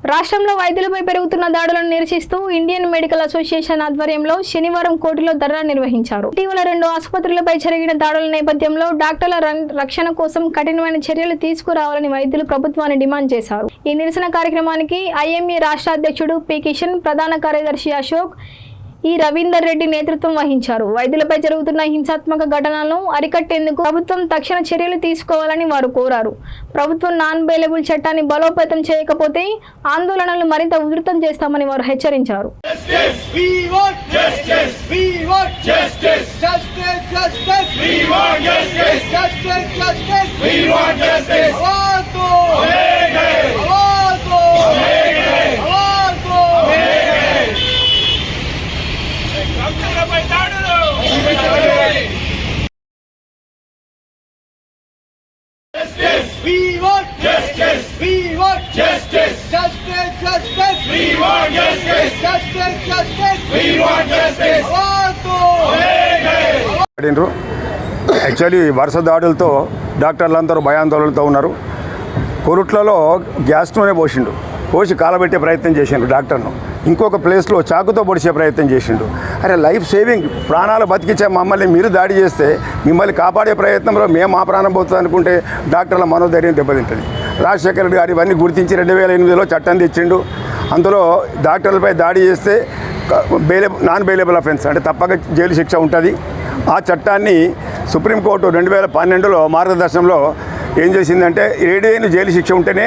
రాష్ట్రంలో వైద్యులపై పెరుగుతున్న దాడులను నిరసిస్తూ ఇండియన్ మెడికల్ అసోసియేషన్ ఆధ్వర్యంలో శనివారం కోర్టులో ధర్నా నిర్వహించారు. ఇటీవల 2 ఆసుపత్రులపై జరిగిన దాడుల నేపథ్యంలో డాక్టర్ల రక్షణ కోసం కఠినమైన చర్యలు తీసుకురావాలని వైద్యులు ప్రభుత్వాన్ని డిమాండ్ చేశారు. ఈ నిరసన కార్యక్రమానికి ఐఎంఏ రాష్ట్ర అధ్యక్షుడు పి కిషన్, ప్రధాన కార్యదర్శి అశోక్, ఈ రవీందర్ రెడ్డి నేతృత్వం వహించారు. వైద్యులపై జరుగుతున్న హింసాత్మక ఘటనలను అరికట్టేందుకు ప్రభుత్వం తక్షణ చర్యలు తీసుకోవాలని వారు కోరారు. ప్రభుత్వం నాన్ బెయిలబుల్ చట్టాన్ని బలోపేతం చేయకపోతే ఆందోళనలు మరింత ఉధృతం చేస్తామని వారు హెచ్చరించారు. We want justice. We want justice. Justice, justice. We want justice. Justice, justice. We want justice. Actually వరుస దాడులతో డాక్టర్లందరూ భయాందోళనతో ఉన్నారు. కొరుట్లలో గ్యాస్ నూనె పోసి కాలబెట్టే ప్రయత్నం చేసిండు డాక్టర్ను. ఇంకొక ప్లేస్లో చాకుతో పొడిచే ప్రయత్నం చేసిండు. అరే, లైఫ్ సేవింగ్, ప్రాణాలు బతికించే మమ్మల్ని మీరు దాడి చేస్తే మిమ్మల్ని కాపాడే ప్రయత్నంలో మేము మా ప్రాణం పోతుంది అనుకుంటే డాక్టర్ల మనోధైర్యం దెబ్బతింటుంది. రాజశేఖర రెడ్డి గారు ఇవన్నీ గుర్తించి 2008లో చట్టం తెచ్చిండు. అందులో డాక్టర్లపై దాడి చేస్తే నాన్ బెయిలబుల్ అఫెన్స్ అంటే తప్పక జైలు శిక్ష ఉంటుంది. ఆ చట్టాన్ని సుప్రీంకోర్టు 2012లో మార్గదర్శనంలో ఏం చేసిందంటే 7 ఏళ్ళు జైలు శిక్ష ఉంటేనే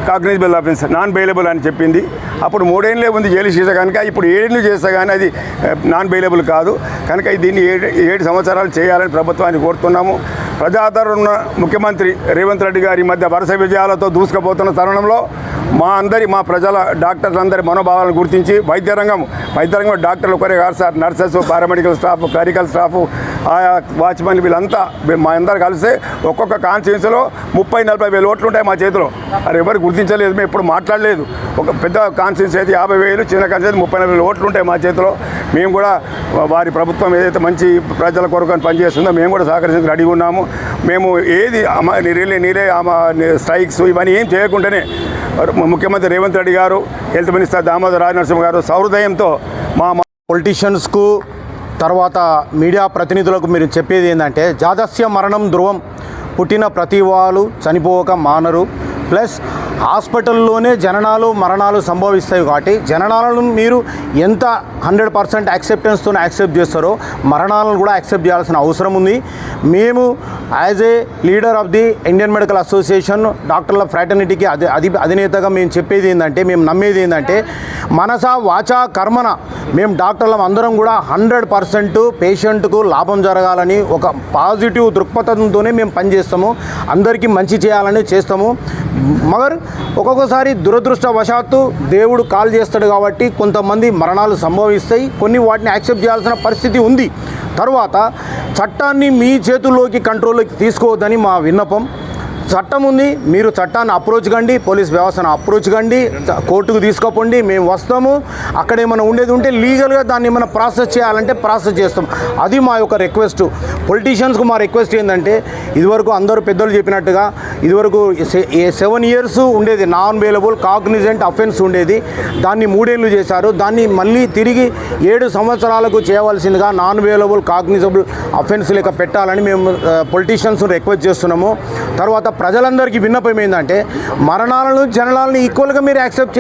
కాగ్నిజబుల్ అఫెన్స్, నాన్ బెయిలబుల్ అని చెప్పింది. అప్పుడు 3 ఏళ్ళే ఉంది జైలు శిక్ష కనుక ఇప్పుడు 7 ఏళ్ళు చేస్తే కానీ అది నాన్ బెయిలబుల్ కాదు. కనుక దీన్ని 7 సంవత్సరాలు చేయాలని ప్రభుత్వాన్ని కోరుతున్నాము. ప్రజాదరణ ఉన్న ముఖ్యమంత్రి రేవంత్ రెడ్డి గారి మధ్య వరుస విజయాలతో దూసుకుపోతున్న తరుణంలో మా ప్రజల డాక్టర్లందరి మనోభావాలను గుర్తించి వైద్య రంగంలో డాక్టర్లు ఒకరే కాదు sir, nurses, paramedical staff, clerical staff, ఆయా వాచ్మెన్, వీళ్ళంతా మా అందరు కలిసి ఒక్కొక్క కాన్స్టిట్యూన్సీలో 30-40 వేల ఓట్లు ఉంటాయి మా చేతిలో. అది ఎవరు గుర్తించలేదు, మేము ఎప్పుడు మాట్లాడలేదు. ఒక పెద్ద కాన్స్టిట్యూన్సీ అయితే 50,000, చిన్న కాన్స్టిట్యూన్సీ 30-40 వేల ఓట్లు ఉంటాయి మా చేతిలో. మేము కూడా వారి ప్రభుత్వం ఏదైతే మంచి ప్రజల కొరకు అని పనిచేస్తుందో మేము కూడా సహకరించడానికి రెడీగా ఉన్నాము. మేము ఏది నీరే స్ట్రైక్స్ ఇవన్నీ ఏం చేయకుండానే ముఖ్యమంత్రి రేవంత్ రెడ్డి గారు, హెల్త్ మినిస్టర్ దామోదర్ రాజనరసింహ గారు సహృదయంతో మా పొలిటీషియన్స్కు తర్వాత మీడియా ప్రతినిధులకు మీరు చెప్పేది ఏంటంటే, జాదస్య మరణం ధ్రువం, పుట్టిన ప్రతి వాళ్ళు చనిపోక మానరు. ప్లస్ హాస్పిటల్లోనే జననాలు మరణాలు సంభవిస్తాయి కాబట్టి జననాలను మీరు ఎంత 100% యాక్సెప్టెన్స్తో యాక్సెప్ట్ చేస్తారో మరణాలను కూడా యాక్సెప్ట్ చేయాల్సిన అవసరం ఉంది. మేము as a leader of the Indian medical association డాక్టర్ల ఫ్రాటర్నిటీకి అధినేతగా మేము చెప్పేది ఏంటంటే, మేము నమ్మేది ఏంటంటే, మనసా వాచా కర్మన మేము డాక్టర్లం అందరం కూడా 100% పేషెంట్కు లాభం జరగాలని ఒక పాజిటివ్ దృక్పథంతోనే మేము పనిచేస్తాము. అందరికీ మంచి చేయాలని చేస్తాము. మగర్ ఒక్కొక్కసారి దురదృష్టవశాత్తు దేవుడు కాల్ చేస్తాడు కాబట్టి కొంతమంది మరణాలు సంభవిస్తాయి. కొన్ని వాటిని యాక్సెప్ట్ చేయాల్సిన పరిస్థితి ఉంది. తర్వాత చట్టాన్ని మీ చేతుల్లోకి కంట్రోల్లోకి తీసుకోవద్దని మా విన్నపం. చట్టం ఉంది, మీరు చట్టాన్ని అప్రోచ్ కండి, పోలీస్ వ్యవస్థను అప్రోచ్ కండి, కోర్టుకు తీసుకుపోండి, మేము వస్తాము. అక్కడ ఏమైనా ఉండేది ఉంటే లీగల్గా దాన్ని ఏమైనా ప్రాసెస్ చేయాలంటే ప్రాసెస్ చేస్తాం. అది మా యొక్క రిక్వెస్ట్. పొలిటీషియన్స్కు మా రిక్వెస్ట్ ఏంటంటే, ఇదివరకు అందరూ పెద్దలు చెప్పినట్టుగా ఇదివరకు 7 years ఉండేది నాన్ బెయిలబుల్ కాగ్నిజెంట్ అఫెన్స్ ఉండేది. దాన్ని 3 ఏళ్ళు చేశారు. దాన్ని మళ్ళీ తిరిగి 7 సంవత్సరాలకు చేయవలసిందిగా నాన్ బెయిలబుల్ కాగ్నిజబుల్ అఫెన్స్ లెక్క పెట్టాలని మేము పొలిటీషియన్స్ రిక్వెస్ట్ చేస్తున్నాము. తర్వాత ప్రజలందరికీ విన్నపం ఏంటంటే, మరణాలను జననాలను ఈక్వల్గా మీరు యాక్సెప్ట్